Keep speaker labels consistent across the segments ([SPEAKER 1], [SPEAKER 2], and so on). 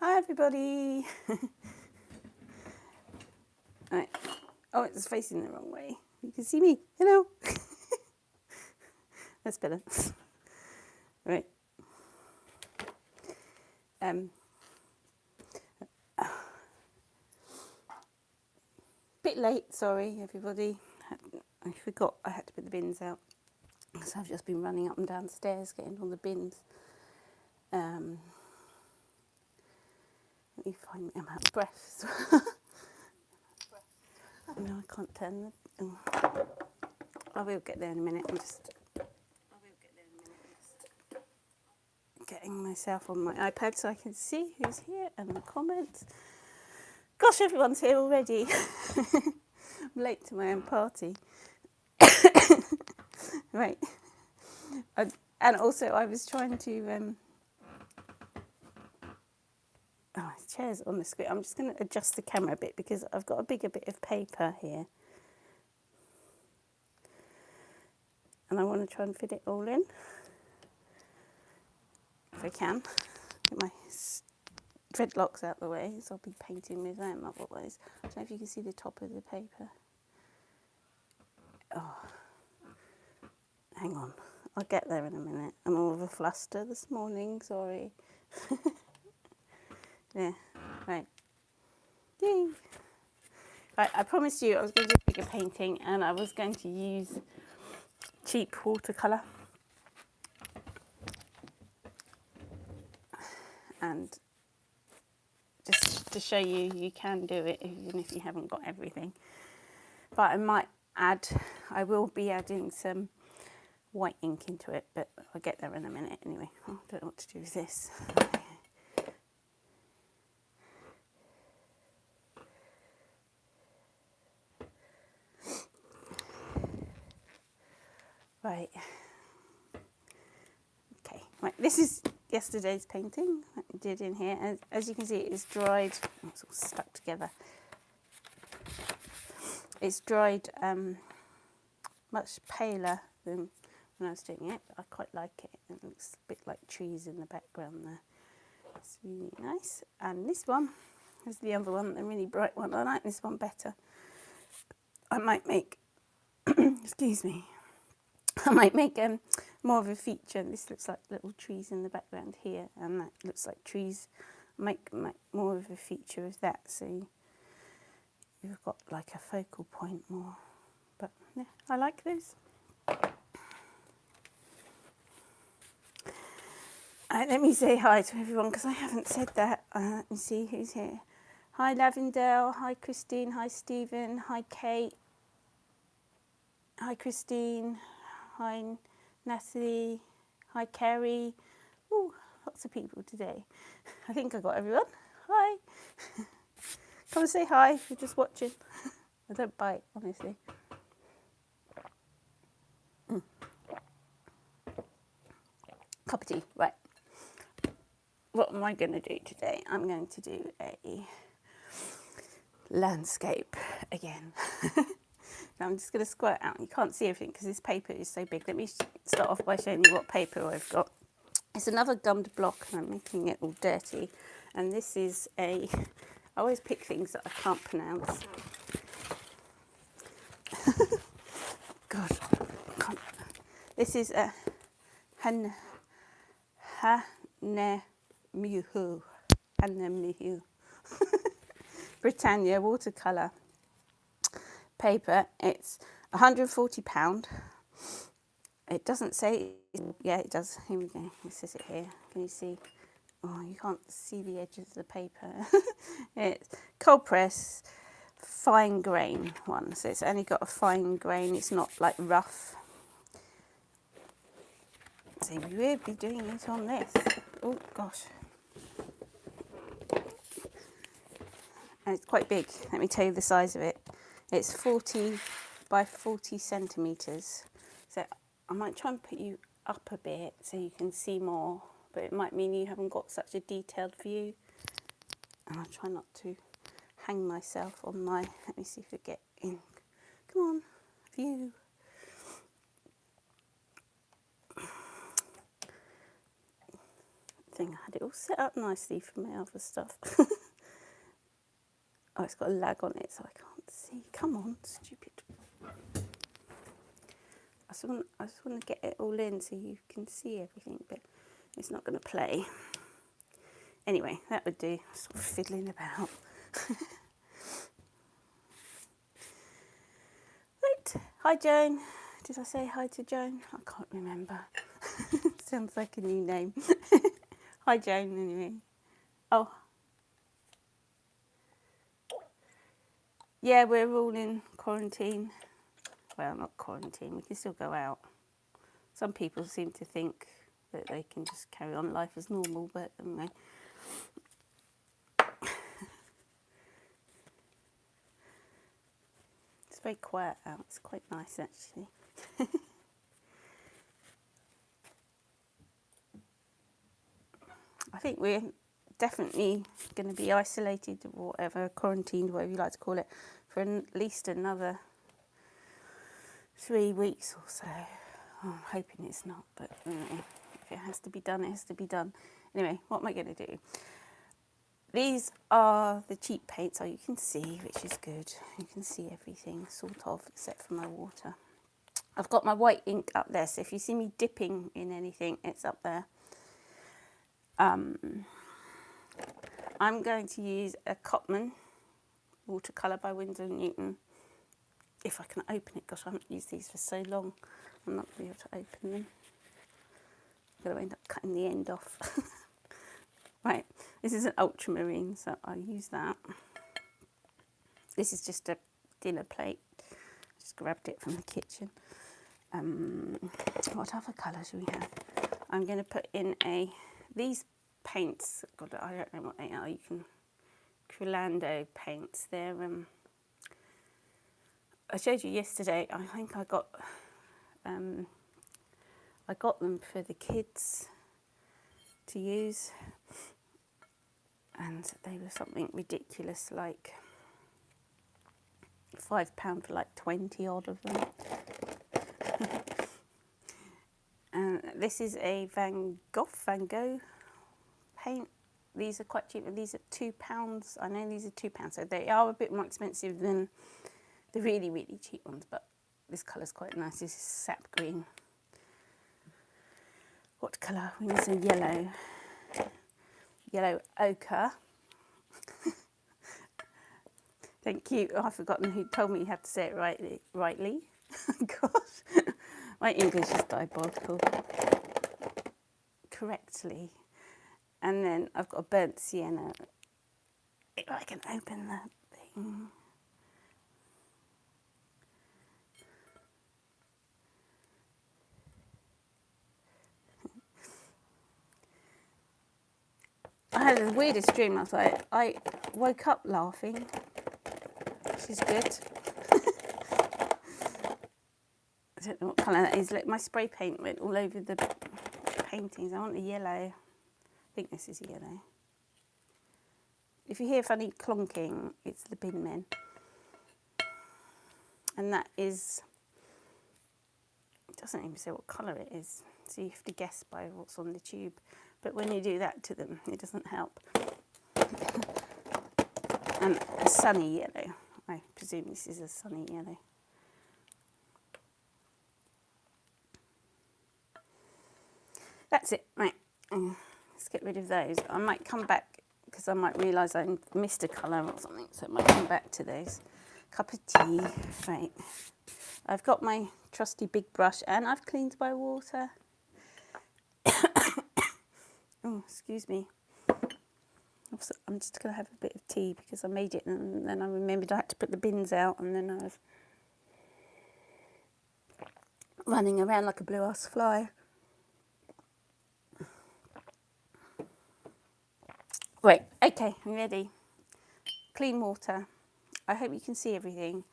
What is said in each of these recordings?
[SPEAKER 1] Hi everybody. Right. Oh, it's facing the wrong way. You can see me. Hello. That's better. Right. Bit late, sorry everybody. I forgot I had to put the bins out. So I've just been running up and down stairs getting all the bins. Let me find me. I'm out of breath. No, I can't turn the. Oh. I will get there in a minute. I'm just getting myself on my iPad so I can see who's here and the comments. Gosh, everyone's here already. I'm late to my own party. Right. And also I was trying to... oh, his chair's on the screen. I'm just going to adjust the camera a bit because I've got a bigger bit of paper here. And I want to try and fit it all in. If I can. Get my dreadlocks out the way, so I'll be painting with them otherwise. I don't know if you can see the top of the paper. Oh, hang on. I'll get there in a minute. I'm all of a fluster this morning, sorry. Yeah, right. Yay. Right, I promised you I was going to do a bigger painting and I was going to use cheap watercolour. And just to show you, you can do it even if you haven't got everything. But I will be adding some white ink into it, but I'll get there in a minute anyway. I don't know what to do with this. Right. Okay. Right. This is yesterday's painting that I did in here. As you can see, it's dried. It's all stuck together. It's dried much paler than when I was doing it, but I quite like it. It looks a bit like trees in the background there. It's really nice. And this one is the other one, the really bright one. I like this one better. I might make, excuse me, I might make more of a feature. This looks like little trees in the background here, and that looks like trees. Make more of a feature of that, so you've got like a focal point more. But yeah, I like this. Let me say hi to everyone because I haven't said that. Let me see who's here. Hi Lavendale, hi Christine, hi Stephen, hi Kate, hi Christine, hi Natalie, hi Kerry. Ooh, lots of people today. I think I got everyone. Hi. Come and say hi if you're just watching. I don't bite, honestly. Cup of tea, right. What am I going to do today? I'm going to do a landscape again. Now I'm just going to squirt out. You can't see everything because this paper is so big. Let me start off by showing you what paper I've got. It's another gummed block and I'm making it all dirty. And this is I always pick things that I can't pronounce. God, I can't. This is a Hanemuhu. Britannia watercolour paper. It's £140. It doesn't say, yeah, it does. Here we go. It says it here. Can you see? Oh, you can't see the edges of the paper. It's cold press, fine grain one. So it's only got a fine grain. It's not like rough. So we will be doing it on this. Oh gosh. And it's quite big. Let me tell you the size of it. It's 40 by 40 centimetres. So I might try and put you up a bit so you can see more, but it might mean you haven't got such a detailed view. And I'll try not to hang myself on my, let me see if it get in. Come on, view. thing. I had it all set up nicely for my other stuff. Oh, it's got a lag on it, so I can't see. Come on, stupid. I just want to get it all in so you can see everything, but it's not going to play. Anyway, that would do. Sort of fiddling about. Right. Hi, Joan. Did I say hi to Joan? I can't remember. Sounds like a new name. Hi, Joan, anyway. Oh. Yeah, we're all in quarantine. Well, not quarantine. We can still go out. Some people seem to think that they can just carry on life as normal, but anyway. It's very quiet out. It's quite nice, actually. I think we're definitely going to be isolated or whatever, quarantined, whatever you like to call it, for at least another 3 weeks or so. Oh, I'm hoping it's not, but if it has to be done, it has to be done. Anyway, what am I going to do? These are the cheap paints, so you can see, which is good. You can see everything, sort of, except for my water. I've got my white ink up there, so if you see me dipping in anything, it's up there. I'm going to use a Cotman Watercolour by Winsor & Newton. If I can open it, gosh, I haven't used these for so long. I'm not going to be able to open them. I'm going to end up cutting the end off. Right, this is an ultramarine, so I'll use that. This is just a dinner plate. Just grabbed it from the kitchen. What other colours do we have? I'm going to put in these paints. God, I don't know what they are. You can Crolando paints. They're I showed you yesterday. I think I got them for the kids to use, and they were something ridiculous, like £5 for like 20 odd of them. And this is a Van Gogh paint. These are quite cheap, and these are £2. I know these are £2, so they are a bit more expensive than the really, really cheap ones, but this colour's quite nice. This is sap green. What colour? We need some yellow. Yellow ochre. Thank you. Oh, I've forgotten who told me you had to say it rightly. Gosh, my English is diabolical. Correctly. And then I've got a burnt sienna. If I can open that thing. I had the weirdest dream last night. I woke up laughing, which is good. I don't know what colour that is. Like, my spray paint went all over the paintings. I want the yellow. I think this is yellow. If you hear funny clonking, it's the bin men. And that is, it doesn't even say what colour it is, so you have to guess by what's on the tube. But when you do that to them, it doesn't help. And a sunny yellow. I presume this is a sunny yellow. That's it. Right, let's get rid of those. I might come back because I might realise I missed a colour or something, so I might come back to those. Cup of tea. Right. I've got my trusty big brush, and I've cleaned my water. Oh, excuse me. I'm just going to have a bit of tea because I made it, and then I remembered I had to put the bins out, and then I was running around like a blue-ass fly. Right, okay, I'm ready. Clean water. I hope you can see everything,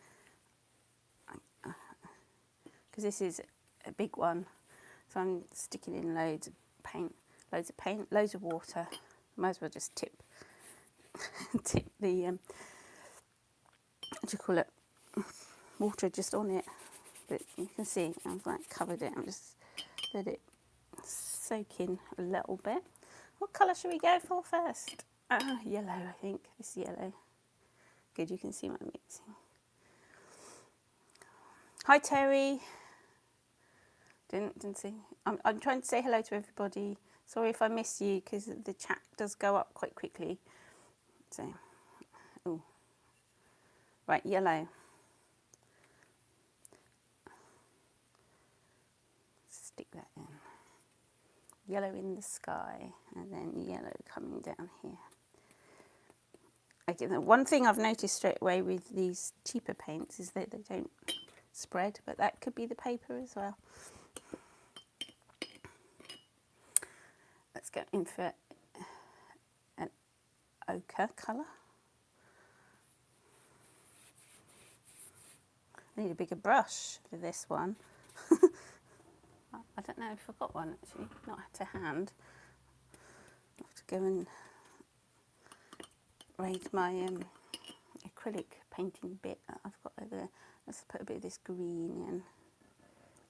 [SPEAKER 1] because this is a big one. So I'm sticking in loads of paint, loads of water. Might as well just tip the, what do you call it, water just on it. But you can see I've like covered it. I'm just let it soak in a little bit. What colour should we go for first? Yellow, I think. This yellow. Good, you can see what I'm mixing. Hi, Terry. Didn't see. I'm trying to say hello to everybody. Sorry if I miss you because the chat does go up quite quickly. So, oh, right, yellow. Stick that in. Yellow in the sky, and then yellow coming down here. Okay, the one thing I've noticed straight away with these cheaper paints is that they don't spread, but that could be the paper as well. Let's go in for an ochre colour. I need a bigger brush for this one. I don't know if I've got one actually, not to hand. I have to go and raid my acrylic painting bit that I've got over there. Let's put a bit of this green in,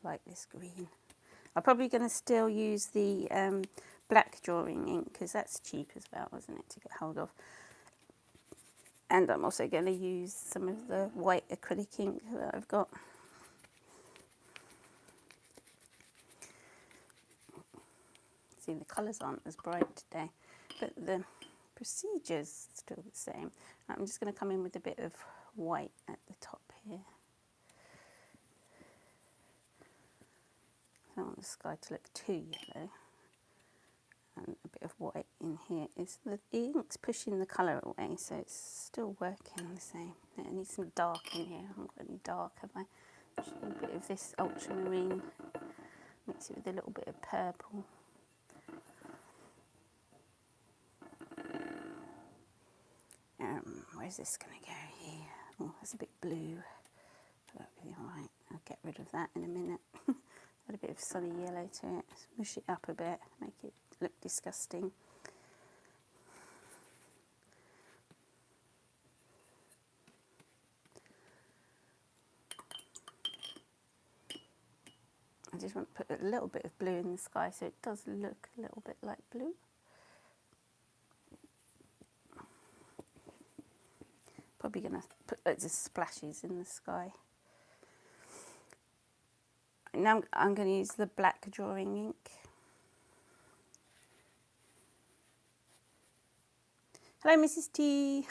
[SPEAKER 1] like this green. I'm probably going to still use the black drawing ink because that's cheap as well, isn't it, to get hold of. And I'm also going to use some of the white acrylic ink that I've got. See, the colours aren't as bright today, but the procedure's still the same. I'm just going to come in with a bit of white at the top here. I don't want the sky to look too yellow. And a bit of white in here. The ink's pushing the colour away, so it's still working the same. I need some dark in here. I haven't got any dark, have I? Just a bit of this ultramarine. Mix it with a little bit of purple. Where's this going to go here? Oh, that's a bit blue. That'll be alright. I'll get rid of that in a minute. Add a bit of sunny yellow to it. Smush it up a bit, make it look disgusting. I just want to put a little bit of blue in the sky so it does look a little bit like blue. Probably going to put loads of splashes in the sky. Now I'm going to use the black drawing ink. Hello, Mrs. T.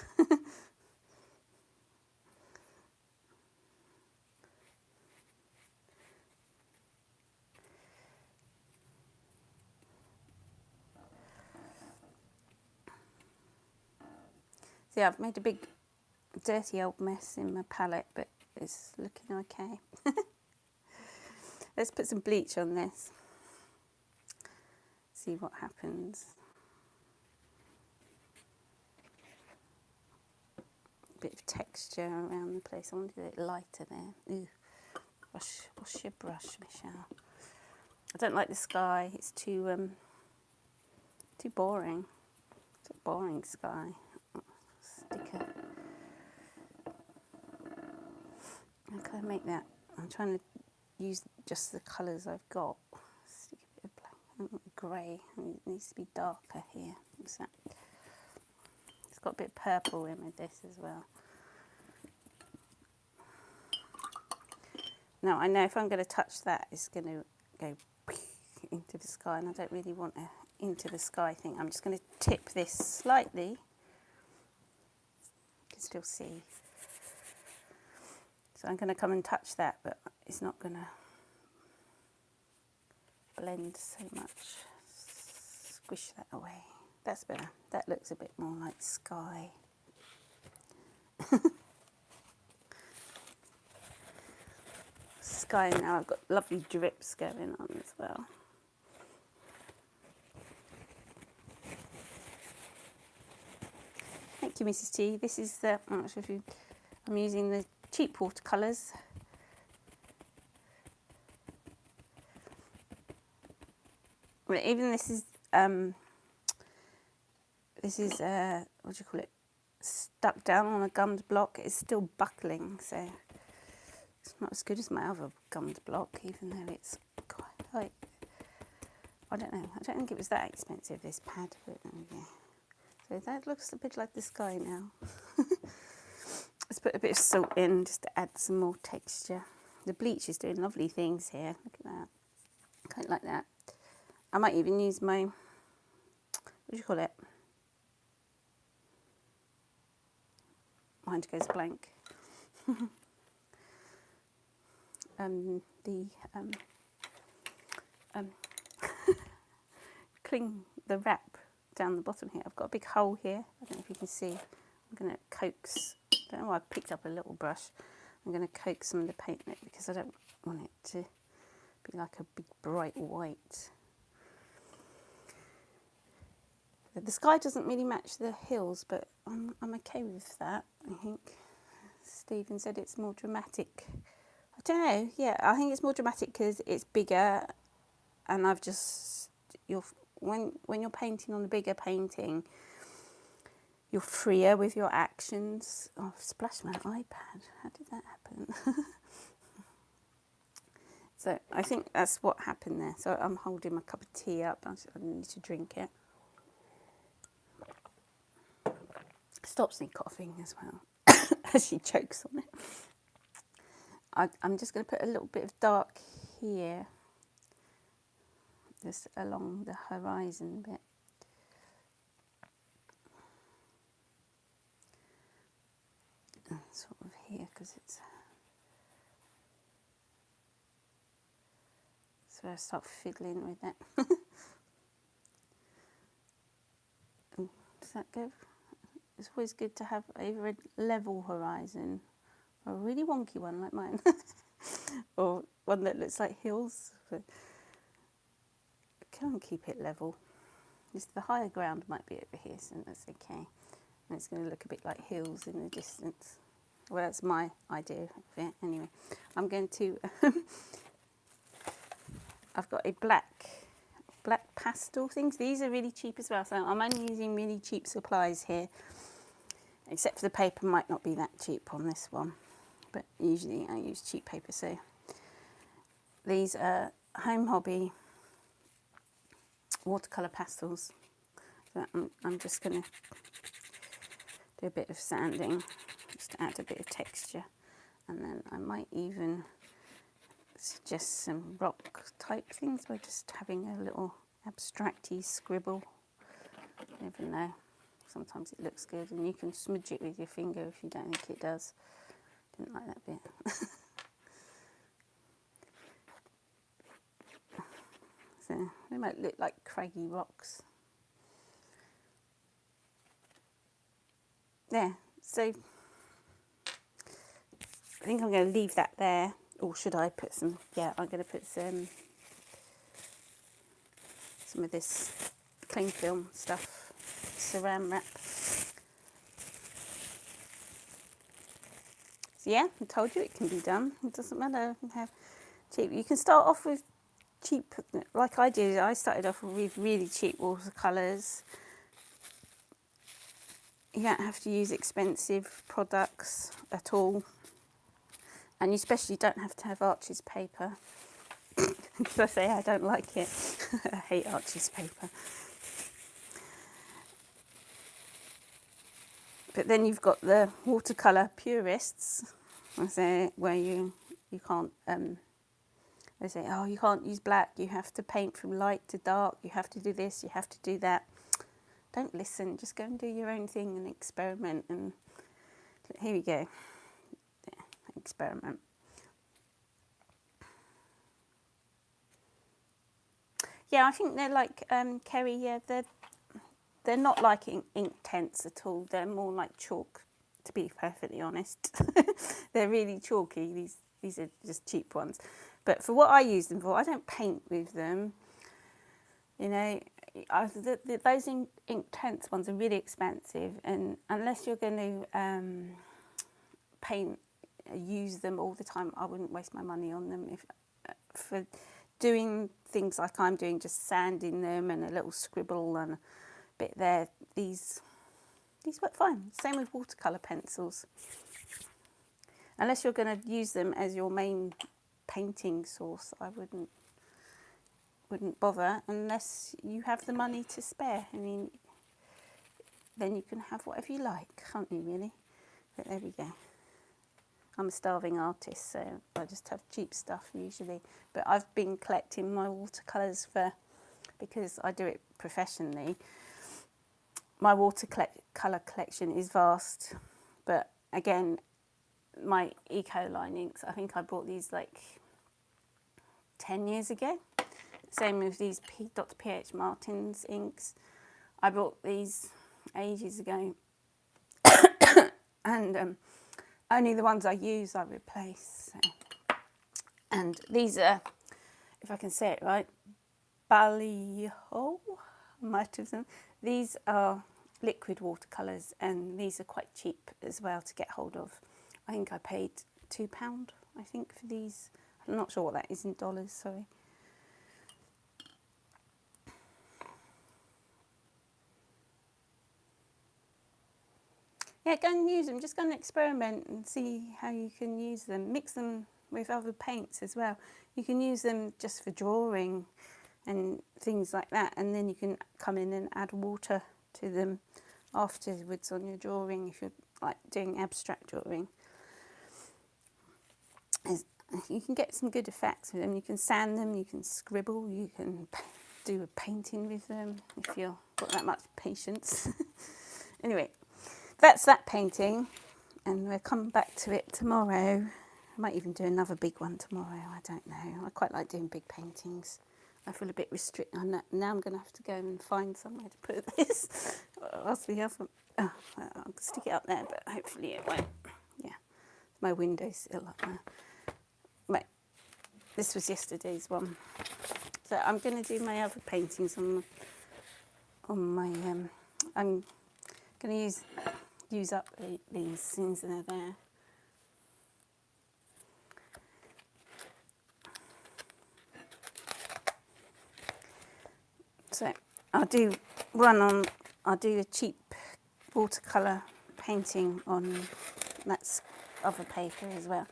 [SPEAKER 1] See, I've made a big dirty old mess in my palette, but it's looking okay. Let's put some bleach on this. See what happens. A bit of texture around the place. I want it a bit lighter there. Ooh. Wash your brush, Michelle. I don't like the sky. It's too boring. It's a boring sky. Sticker. How can I make that? I'm trying to use just the colours I've got. Stick a bit of black and grey. It needs to be darker here. What's that? It's got a bit of purple in with this as well. Now I know if I'm going to touch that, it's going to go into the sky, and I don't really want a into the sky thing. I'm just going to tip this slightly. You can still see. So I'm going to come and touch that, but it's not going to blend so much. Squish that away. That's better. That looks a bit more like sky. Sky now. I've got lovely drips going on as well. Thank you, Mrs. T. This is the, I'm not sure if I'm using the cheap watercolours. Well, even this is what do you call it? Stuck down on a gummed block. It's still buckling, so it's not as good as my other gummed block, even though it's quite. I don't know. I don't think it was that expensive, this pad, but yeah. So that looks a bit like the sky now. Let's put a bit of salt in just to add some more texture. The bleach is doing lovely things here. Look at that. Quite like that. I might even use my, what do you call it? Mind goes blank. The wrap down the bottom here. I've got a big hole here. I don't know if you can see. I'm going to coax, I don't know why I picked up a little brush. I'm going to coax some of the paint in it because I don't want it to be like a big bright white. The sky doesn't really match the hills, but I'm okay with that, I think. Stephen said it's more dramatic. I don't know, yeah, I think it's more dramatic because it's bigger, and I've just, when you're painting on a bigger painting, you're freer with your actions. Oh, I've splashed my iPad. How did that happen? So I think that's what happened there. So I'm holding my cup of tea up. I need to drink it. Stops me coughing as well as she chokes on it. I'm just going to put a little bit of dark here, just along the horizon bit. And sort of here, because it's so I start fiddling with it. Does that go? It's always good to have either a level horizon or a really wonky one like mine, or one that looks like hills. But can keep it level. Just the higher ground might be over here, so that's okay. And it's going to look a bit like hills in the distance. Well, that's my idea of it. Anyway, I'm going to. I've got a black pastel things. These are really cheap as well, so I'm only using really cheap supplies here. Except for the paper might not be that cheap on this one, but usually I use cheap paper. So these are Home Hobby watercolour pastels. So I'm just going to do a bit of sanding just to add a bit of texture, and then I might even suggest some rock type things by just having a little abstracty scribble. You never know. Sometimes it looks good, and you can smudge it with your finger if you don't think it does. Didn't like that bit. So they might look like craggy rocks. Yeah, so I think I'm going to leave that there. Or should I put some, yeah, I'm going to put some of this cling film stuff, saran wrap. So yeah, I told you it can be done. It doesn't matter how cheap. You can start off with cheap, like I did. I started off with really cheap watercolours. You don't have to use expensive products at all. And you especially don't have to have Arches paper. Because I say I don't like it. I hate Arches paper. But then you've got the watercolour purists, where you can't, they say, oh, you can't use black, you have to paint from light to dark, you have to do this, you have to do that. Don't listen, just go and do your own thing and experiment. And here we go. Yeah, experiment. Yeah, I think they're like Kerry. Yeah, they're not like ink tents at all. They're more like chalk, to be perfectly honest. They're really chalky. These are just cheap ones. But for what I use them for, I don't paint with them. You know, those ink tents ones are really expensive, and unless you're going to use them all the time, I wouldn't waste my money on them. If for doing things like I'm doing, just sanding them and a little scribble and a bit there, these work fine. Same with watercolour pencils. Unless you're going to use them as your main painting source, I wouldn't wouldn't bother unless you have the money to spare. I mean, then you can have whatever you like, can't you, really? But there we go. I'm a starving artist, so I just have cheap stuff usually. But I've been collecting my watercolours because I do it professionally. My watercolour collection is vast, but again, my eco-line inks, I think I bought these like 10 years ago. Same with these Dr. P.H. Martin's inks. I bought these ages ago, and only the ones I use I replace. So. And these are, if I can say it right, Ballyho, might have them. These are liquid watercolours, and these are quite cheap as well to get hold of. I think I paid £2, I think, for these. I'm not sure what that is in dollars, sorry. Yeah, go and use them. Just go and experiment and see how you can use them. Mix them with other paints as well. You can use them just for drawing and things like that, and then you can come in and add water to them afterwards on your drawing if you're like doing abstract drawing. You can get some good effects with them. You can sand them, you can scribble, you can do a painting with them if you've got that much patience. Anyway, that's that painting, and we'll come back to it tomorrow. I might even do another big one tomorrow, I don't know. I quite like doing big paintings. I feel a bit restricted. Now I'm going to have to go and find somewhere to put this. Else we have, I'll stick it up there, but hopefully it won't. Yeah, my windowsill up there. Right, this was yesterday's one. So I'm going to do my other paintings on my. I'm going to use up these things that are there. So I'll do a cheap watercolour painting on that other paper as well,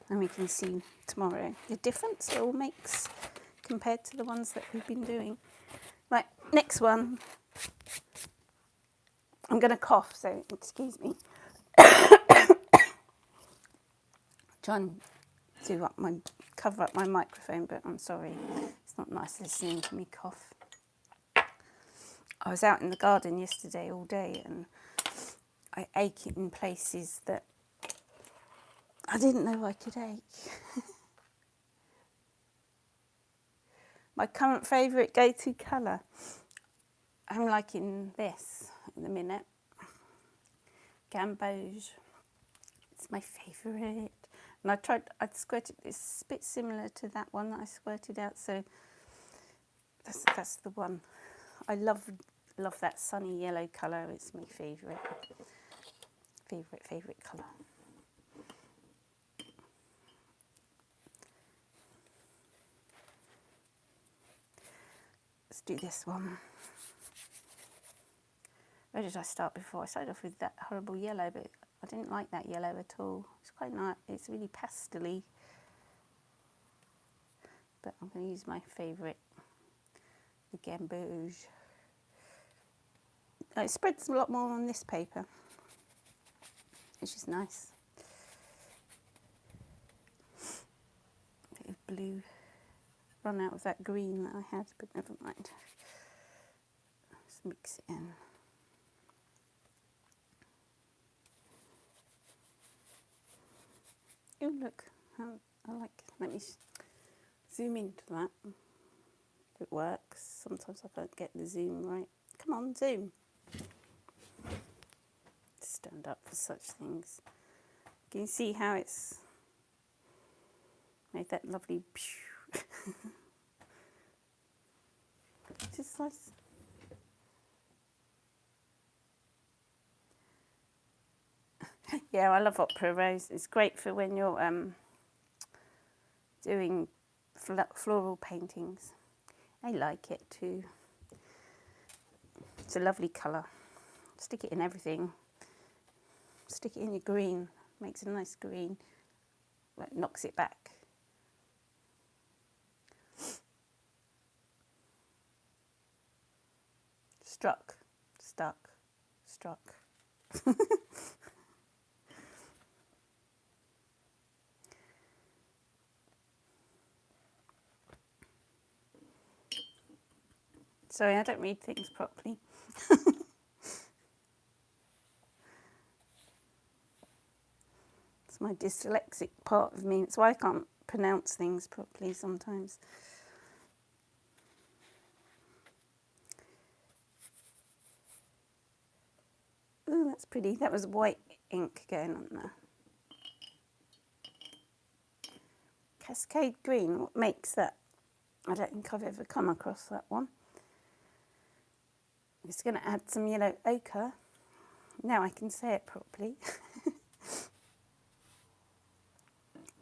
[SPEAKER 1] and we can see tomorrow the difference it all makes compared to the ones that we've been doing. Right, next one. I'm going to cough, so excuse me. Try and cover up my microphone, but I'm sorry, it's not nice listening to me cough. I was out in the garden yesterday all day, and I ache in places that I didn't know I could ache. My current favourite go-to colour, I'm liking this at the minute. Gamboge. It's my favourite. And I squirted, it's a bit similar to that one that I squirted out, so that's the one. I love that sunny yellow colour. It's my favourite colour. Let's do this one. Where did I start before? I started off with that horrible yellow, but I didn't like that yellow at all. It's quite nice. It's really pastel-y. But I'm going to use my favourite, the Gamboge. It spreads a lot more on this paper, which is nice. Bit of blue. Run out of that green that I had, but never mind. Let's mix it in. Oh look, I like. Let me zoom into that. If it works. Sometimes I can't get the zoom right. Come on, zoom. Stand up for such things. Can you see how it's made that lovely? Just nice. Yeah, I love Opera Rose. It's great for when you're doing floral paintings. I like it too. It's a lovely colour. Stick it in everything. Stick it in your green. Makes a nice green. Well, it knocks it back. Struck. Sorry, I don't read things properly. It's my dyslexic part of me. It's why I can't pronounce things properly sometimes. Ooh, that's pretty. That was white ink going on there. Cascade green, what makes that? I don't think I've ever come across that one. I'm just going to add some yellow ochre. Now I can say it properly.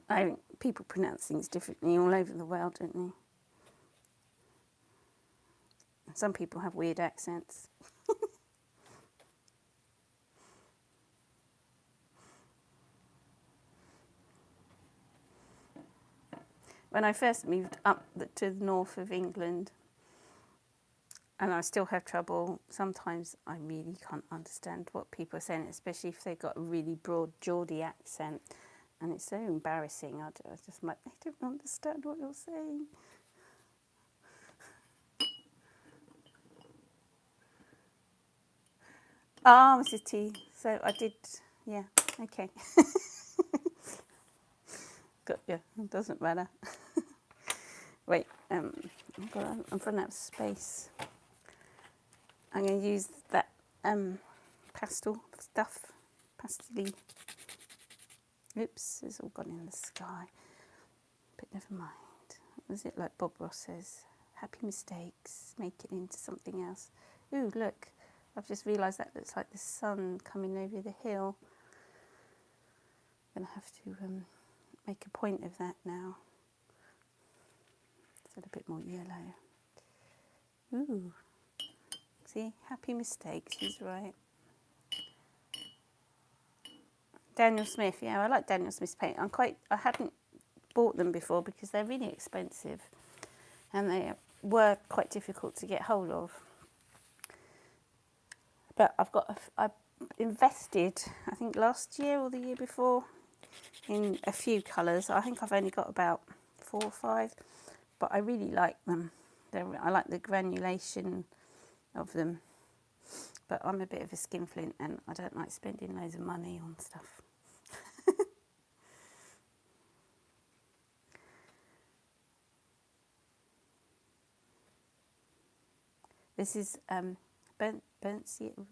[SPEAKER 1] I think people pronounce things differently all over the world, don't they? Some people have weird accents. When I first moved up to the north of England, and I still have trouble, sometimes I really can't understand what people are saying, especially if they've got a really broad Geordie accent. And it's so embarrassing. I just like, I don't understand what you're saying. Ah, Mrs. T. So I did, yeah, okay. Got you, it doesn't matter. Wait, I'm running out of space. I'm going to use that pastel stuff, pastel-y. Oops, it's all gone in the sky. But never mind. What was it like Bob Ross says? Happy mistakes, make it into something else. Ooh, look, I've just realised that looks like the sun coming over the hill. I'm going to have to make a point of that now. It's a little bit more yellow. Ooh, see, happy mistakes, he's right. Daniel Smith, yeah, I like Daniel Smith's paint. I hadn't bought them before because they're really expensive and they were quite difficult to get hold of. But I've invested, I think last year or the year before, in a few colours. I think I've only got about 4 or 5, but I really like them. I like the granulation of them. But I'm a bit of a skinflint and I don't like spending loads of money on stuff. This is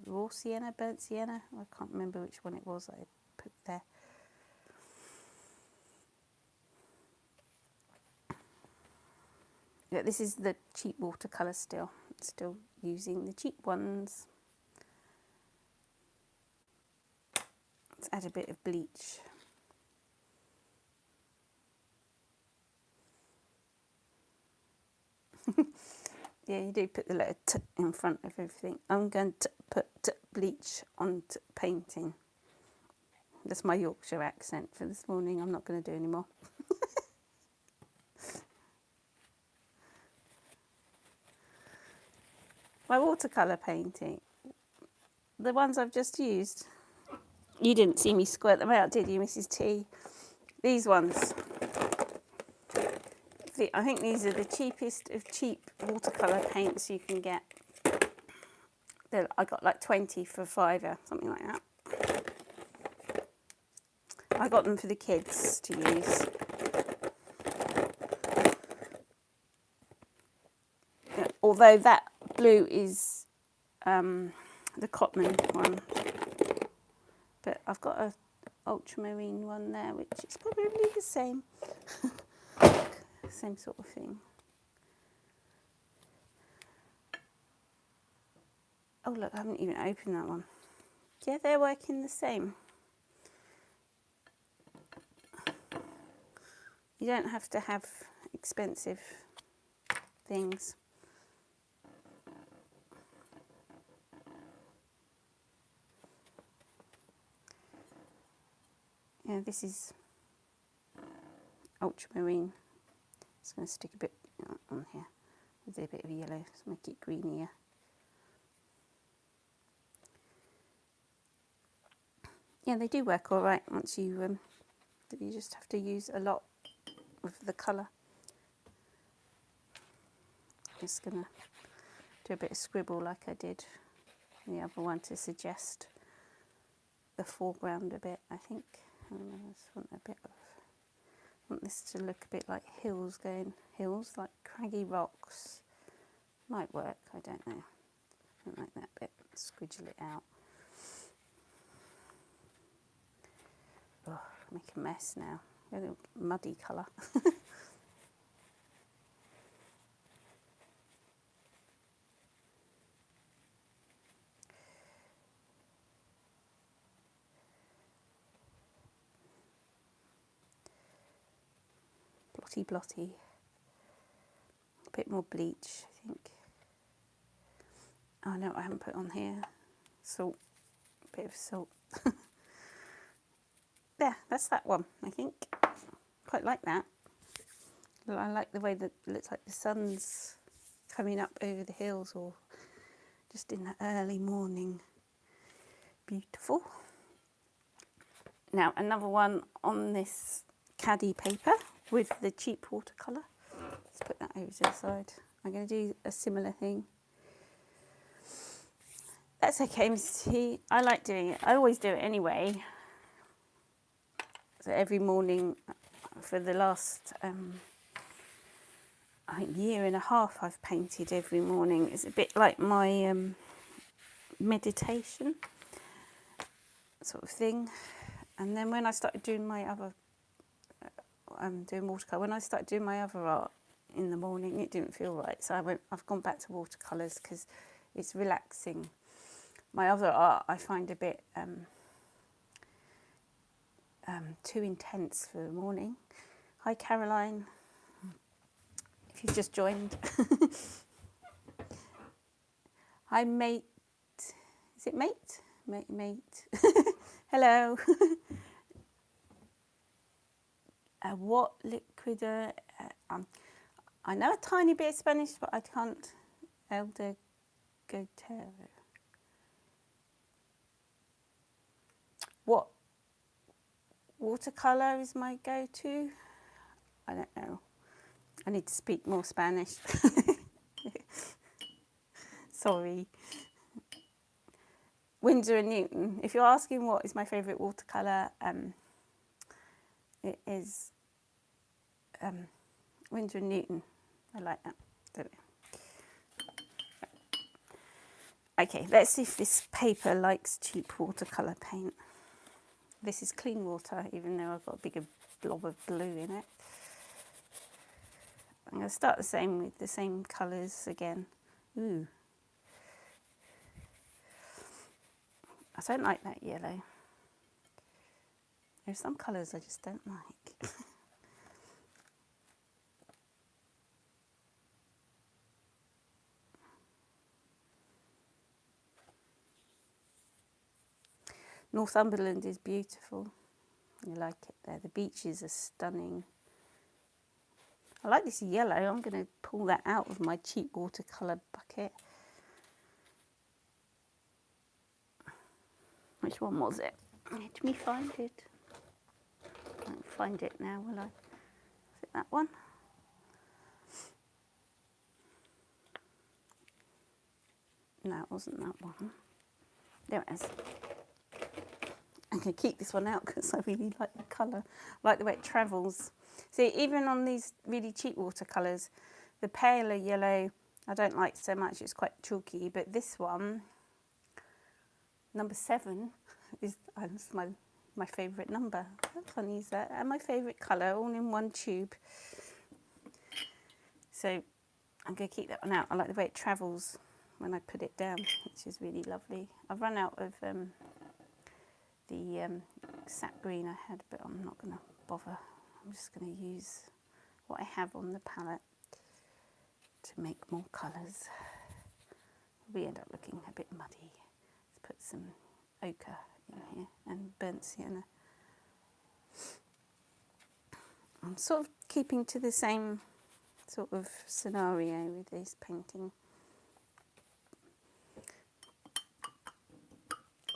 [SPEAKER 1] raw sienna, burnt sienna. I can't remember which one it was I put there. Yeah, this is the cheap watercolour still. Still using the cheap ones. Let's add a bit of bleach. Yeah, you do put the letter T in front of everything. I'm going to put bleach on painting. That's my Yorkshire accent for this morning. I'm not going to do any more. My watercolour painting, the ones I've just used, you didn't see me squirt them out, did you, Mrs. T? These ones. I think these are the cheapest of cheap watercolour paints you can get. I got like 20 for £5, something like that. I got them for the kids to use. Yeah, although that blue is the Cotman one, but I've got a ultramarine one there, which is probably the same. Same sort of thing. Oh look, I haven't even opened that one. Yeah, they're working the same. You don't have to have expensive things. Yeah, this is ultramarine. Just going to stick a bit on here with a bit of yellow to make it greenier. Yeah, they do work all right once you just have to use a lot of the colour. Just gonna do a bit of scribble like I did the other one to suggest the foreground a bit, I think. I just want a bit of, want this to look a bit like hills, like craggy rocks. Might work, I don't know. I don't like that bit. Squidgle it out. Oh, make a mess now. Really muddy colour. Blotty blotty. A bit more bleach, I think. Oh no, I haven't put on here. Salt. A bit of salt. There, that's that one, I think. Quite like that. I like the way that it looks like the sun's coming up over the hills, or just in the early morning. Beautiful. Now another one on this caddy paper with the cheap watercolour. Let's put that over to the side. I'm going to do a similar thing. That's okay, Mrs. T. I like doing it. I always do it anyway. So every morning for the last I think year and a half I've painted every morning. It's a bit like my meditation sort of thing. And then when I started doing my other doing watercolour, when I started doing my other art in the morning, it didn't feel right, so I've gone back to watercolours because it's relaxing. My other art I find a bit too intense for the morning. Hi Caroline, if you've just joined. Hi mate, is it mate? Mate. Hello. What liquid? I know a tiny bit of Spanish, but I can't. Elder Gotero. What watercolour is my go-to? I don't know. I need to speak more Spanish. Sorry. Winsor and Newton. If you're asking what is my favourite watercolour, it is Winsor and Newton. I like that. There we go. Okay, let's see if this paper likes cheap watercolour paint. This is clean water, even though I've got a bigger blob of blue in it. I'm going to start the same with the same colours again. Ooh. I don't like that yellow. There's some colours I just don't like. Northumberland is beautiful. You like it there. The beaches are stunning. I like this yellow. I'm going to pull that out of my cheap watercolour bucket. Which one was it? Let me find it. I won't find it now, will I? Is it that one? No, it wasn't that one. There it is. I'm going to keep this one out because I really like the colour. I like the way it travels. See, even on these really cheap watercolours, the paler yellow I don't like so much. It's quite chalky. But this one, number 7, is my favourite number. I can't use that. And my favourite colour, all in one tube. So I'm going to keep that one out. I like the way it travels when I put it down, which is really lovely. I've run out of the sap green I had, but I'm not going to bother. I'm just going to use what I have on the palette to make more colours. We end up looking a bit muddy. Let's put some ochre in here and burnt sienna. I'm sort of keeping to the same sort of scenario with this painting.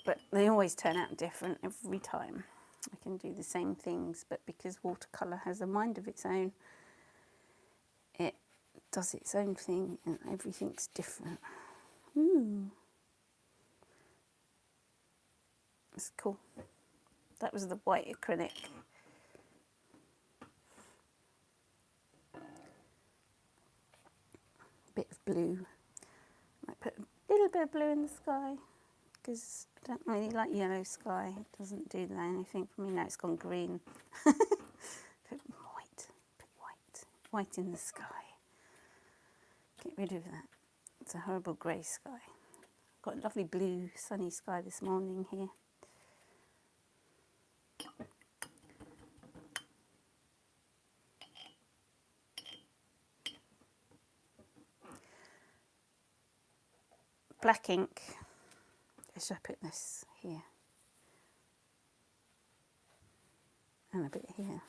[SPEAKER 1] but they always turn out different every time. I can do the same things, but because watercolour has a mind of its own, it does its own thing and everything's different. Ooh. It's cool. That was the white acrylic. Bit of blue. Might put a little bit of blue in the sky because I don't really like yellow sky. It doesn't do anything for me. Now it's gone green. Put white. Put white. White in the sky. Get rid of that. It's a horrible grey sky. Got a lovely blue sunny sky this morning here. Black ink. Should I put this here? And a bit here.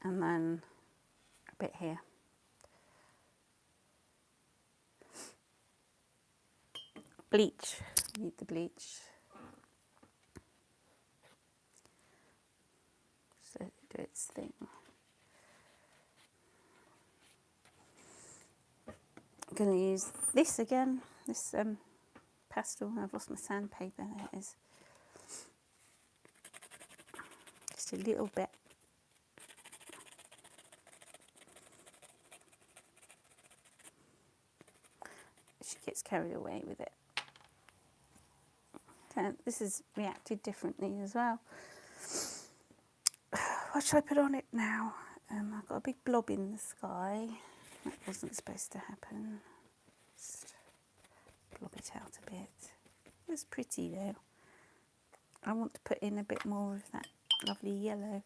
[SPEAKER 1] And then a bit here. Bleach. Need the bleach. So do its thing. I'm going to use this again, this pastel. I've lost my sandpaper, there it is. Just a little bit. She gets carried away with it. So this has reacted differently as well. What should I put on it now? I've got a big blob in the sky. That wasn't supposed to happen. Just blob it out a bit. It was pretty though. I want to put in a bit more of that lovely yellow.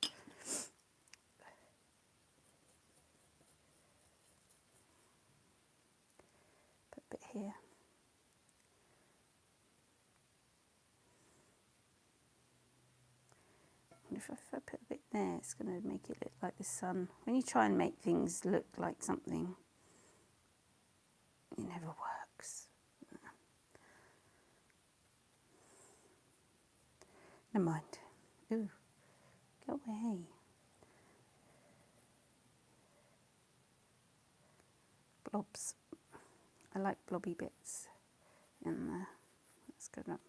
[SPEAKER 1] Put a bit here. And if I put a bit there, it's going to make it look like the sun. When you try and make things look like something, it never works. Never mind. Ooh, go away. Blobs. I like blobby bits in there. That's good enough.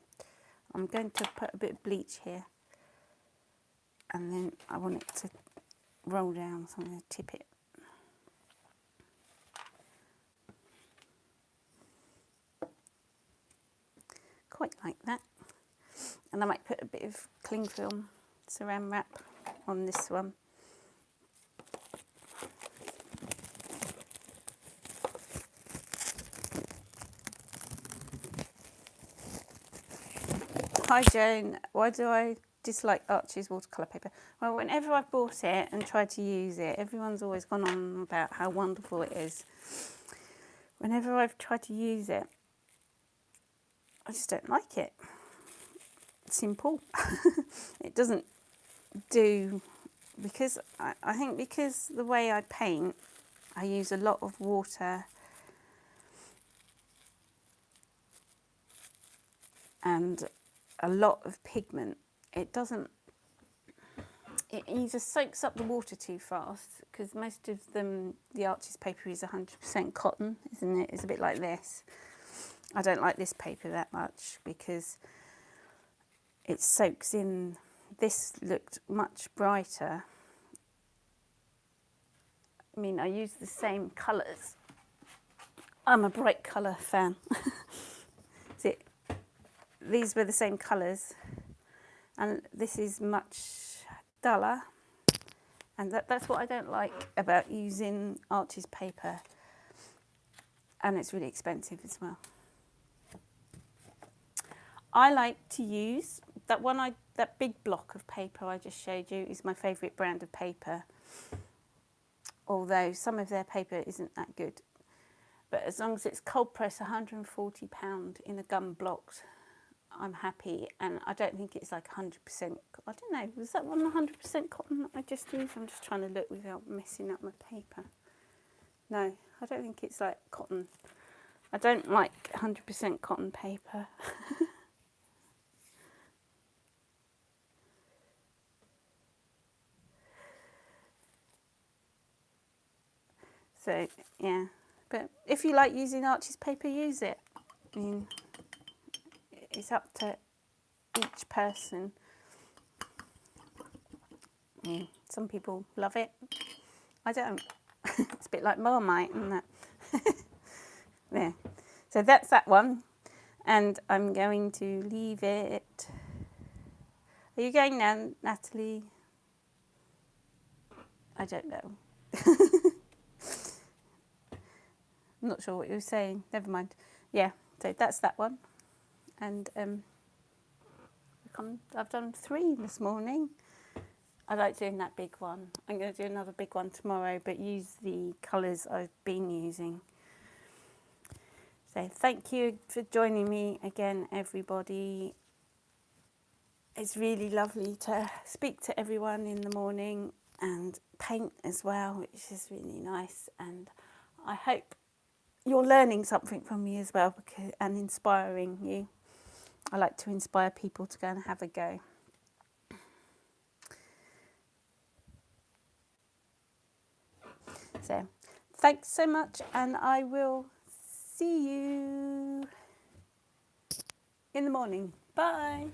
[SPEAKER 1] I'm going to put a bit of bleach here. And then I want it to roll down, so I'm going to tip it. Quite like that. And I might put a bit of cling film, saran wrap on this one. Hi Joan, why do I dislike Archie's watercolour paper? Well, whenever I've bought it and tried to use it, everyone's always gone on about how wonderful it is. Whenever I've tried to use it, I just don't like it. Simple. It doesn't do, because I think because the way I paint, I use a lot of water and a lot of pigment. It either soaks up the water too fast, because most of them, the Archie's paper is 100% cotton, isn't it? It's a bit like this. I don't like this paper that much because it soaks in. This looked much brighter. I mean, I use the same colours. I'm a bright colour fan. See, these were the same colours, and this is much duller, and that's what I don't like about using Archie's paper, and it's really expensive as well. I like to use that big block of paper I just showed you is my favourite brand of paper, although some of their paper isn't that good. But as long as it's cold press, £140 in a gum block, I'm happy. And I don't think it's like 100%. I don't know, was that one 100% cotton that I just used? I'm just trying to look without messing up my paper. No, I don't think it's like cotton. I don't like 100% cotton paper. So yeah, but if you like using Archie's paper, use it. I mean, it's up to each person. Yeah. Some people love it. I don't. It's a bit like Marmite, isn't it? Yeah. So that's that one. And I'm going to leave it. Are you going now, Natalie? I don't know. I'm not sure what you were saying. Never mind. Yeah, so that's that one. And I've done 3 this morning. I like doing that big one. I'm going to do another big one tomorrow, but use the colours I've been using. So thank you for joining me again, everybody. It's really lovely to speak to everyone in the morning and paint as well, which is really nice. And I hope you're learning something from me as well, and inspiring you. I like to inspire people to go and have a go. So thanks so much, and I will see you in the morning. Bye.